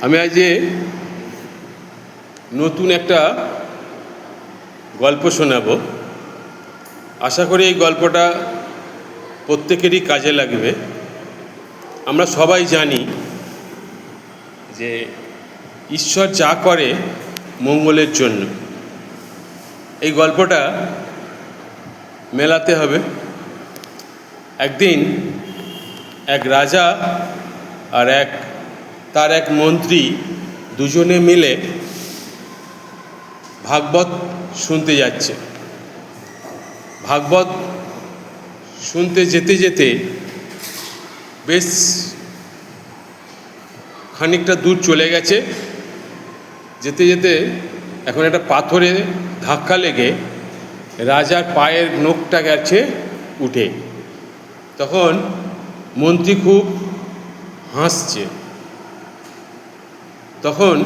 আমি আজ নতুন একটা গল্প শোনাবো। আশা করি এই গল্পটা প্রত্যেকেরই কাজে লাগবে। আমরা সবাই জানি যে ঈশ্বর যা করে মঙ্গলের জন্য। এই গল্পটা মেলাতে হবে। একদিন এক রাজা আর তার এক মন্ত্রী দুজনে মিলে ভাগবত শুনতে যাচ্ছে। ভাগবত শুনতে যেতে যেতে বেশ খানিকটা দূর চলে গেছে। যেতে যেতে এখন একটা পাথরে ধাক্কা লেগে রাজার পায়ের নখটা গেছে উঠে। তখন মন্ত্রী খুব হাসছে। তখন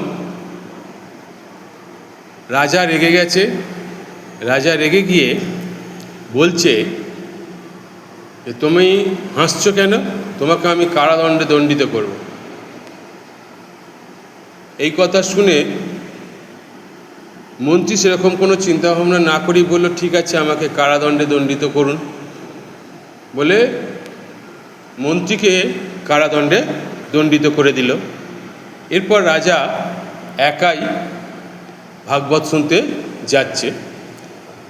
রাজা রেগে গেছে। রাজা রেগে গিয়ে বলছে যে তুমি হাসছো কেন? তোমাকে আমি কারাদণ্ডে দণ্ডিত করব। এই কথা শুনে মন্ত্রী সেরকম কোনো চিন্তাভাবনা না করেই বলল, ঠিক আছে, আমাকে কারাদণ্ডে দণ্ডিত করুন। বলে মন্ত্রীকে কারাদণ্ডে দণ্ডিত করে দিল। এরপর রাজা একাই ভাগবত শুনতে যাচ্ছে।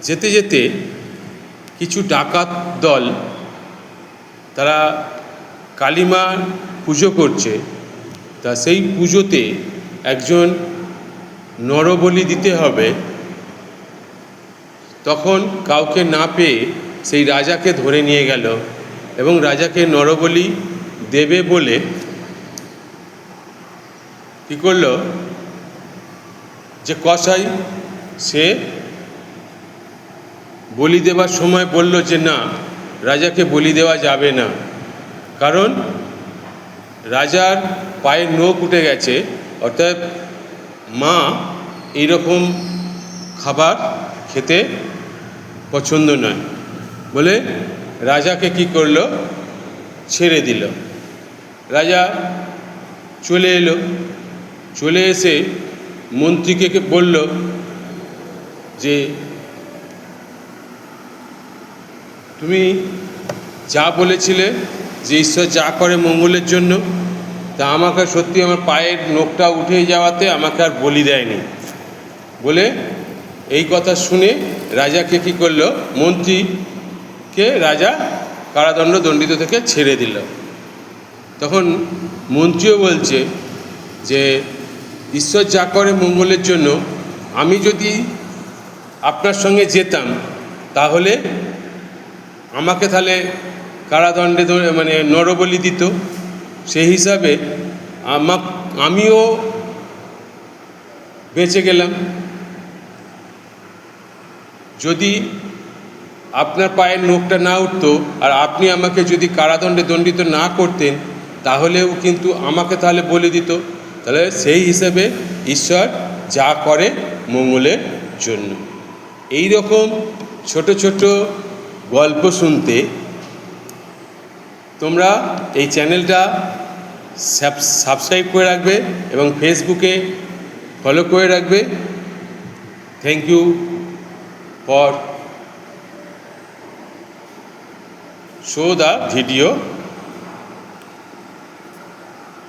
যেতে যেতে কিছু ডাকাত দল, তারা কালীমা পুজো করছে। তা সেই পুজোতে একজন নরবলি দিতে হবে। তখন কাউকে না পেয়ে সেই রাজাকে ধরে নিয়ে গেল এবং রাজাকে নরবলি দেবে বলে কী করল, যে কসাই সে বলি দেবার সময় বলল যে না, রাজাকে বলি দেওয়া যাবে না, কারণ রাজার পায়ের নখ উঠে গেছে, অর্থাৎ মা এইরকম খাবার খেতে পছন্দ নয় বলে রাজাকে কি করলো, ছেড়ে দিল। রাজা চলে এলো। চলে এসে মন্ত্রীকে বলল যে তুমি যা বলেছিলে যে ঈশ্বর যা করে মঙ্গলের জন্য, তা আমাকে সত্যি আমার পায়ের নখটা উঠে যাওয়াতে আমাকে আর বলি দেয়নি। বলে এই কথা শুনে রাজাকে কি করলো, মন্ত্রীকে রাজা কারাদণ্ড দণ্ডিত থেকে ছেড়ে দিল। তখন মন্ত্রীও বলছে যে ঈশ্বর যা করে মঙ্গলের জন্য, আমি যদি আপনার সঙ্গে যেতাম তাহলে আমাকে তাহলে কারাদণ্ডে মানে নরবলি দিত। সেই হিসাবে আমিও বেঁচে গেলাম। যদি আপনার পায়ের নখটা না উঠতো আর আপনি আমাকে যদি কারাদণ্ডে দণ্ডিত না করতেন, তাহলেও কিন্তু আমাকে তাহলে বলে দিত। তাহলে সেই হিসাবে ঈশ্বর যা করে মঙ্গলের জন্য। এই রকম ছোট ছোট গল্প শুনতে তোমরা এই চ্যানেলটা সাবস্ক্রাইব করে রাখবে এবং ফেসবুকে ফলো করে রাখবে। Thank you for show the video